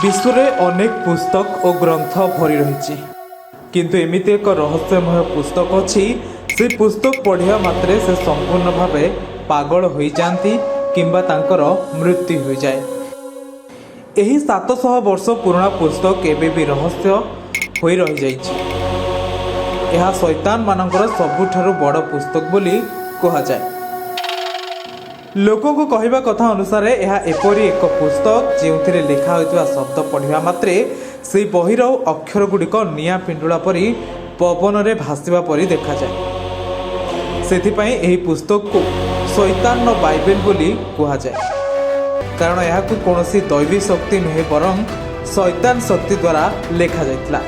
विश्व में अनेक पुस्तक और ग्रंथ भरी रही किंतु एमिति एक रहस्यमय पुस्तक अच्छी से पुस्तक पढ़िया मात्रे से संपूर्ण भाव पागल हो जाती किंबा तांकर मृत्यु हो जाए। यही 700 वर्ष पुराना पुस्तक एबे भी रहस्य हो रही जाइछि। यह शैतान मानकर सबुठारु बड़ पुस्तक बोली कहा जाए। लोकों को कहवा कथा अनुसार यह एपरी एक पुस्तक जो लिखा होता शब्द पढ़ा मात्रे से बहिर अक्षर गुड़िक निया पिंडुला परी पवन में भाषा परी देखा जाए। सेथिपाई एही पुस्तक को शैतान बाइबल बोली कहा जाए, कारण यह कौन दैवी शक्ति नुहे बरं शैतान शक्ति द्वारा लिखा जाइतिला।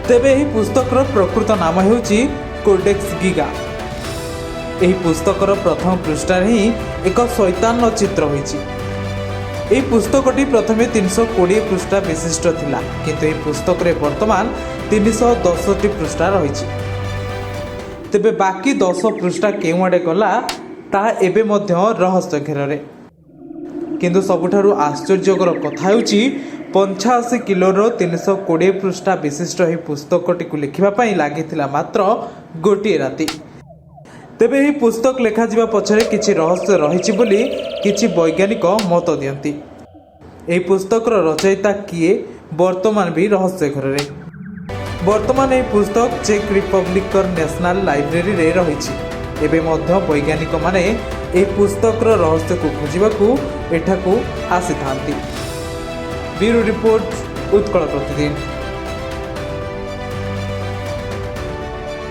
तेबे एही पुस्तकर प्रकृत नाम हेउची कोडेक्स गीगा। एही पुस्तकर प्रथम पृष्ठार ही एक शैतान चित्र होइछि। एही पुस्तकटी प्रथमे 320 पृष्ठा विशिष्ट थिला, किंतु एही पुस्तक रे वर्तमान 310 पृष्ठा रहिछि। तेबे बाकी 10 पृष्ठा केउ आडे गला ता एबे मध्य रहस्य घेରରେ। किंतु सबुठारु आश्चर्यकर कथा हेउछि 85 किलोर 320 पृष्ठा विशिष्ट एही पुस्तकटी को लिखिबा पई लागिथिला मात्र गोटिए राति। तेबे यही पुस्तक लेखा जिबा पछरे किछि रहस्य रहिछि बोली किछि वैज्ञानिक मत दियंती। एही पुस्तकर रचयिता किए वर्तमान भी रहस्य घरे। वर्तमान एही पुस्तक चेक रिपब्लिक नेशनल लाइब्रेरी रे रहिछि। एबे मध्य वैज्ञानिक माने एही पुस्तकर रहस्य को खोजिबाकू एठाकू आसी थांती। ब्यूरो रिपोर्ट उत्कल प्रतिदिन।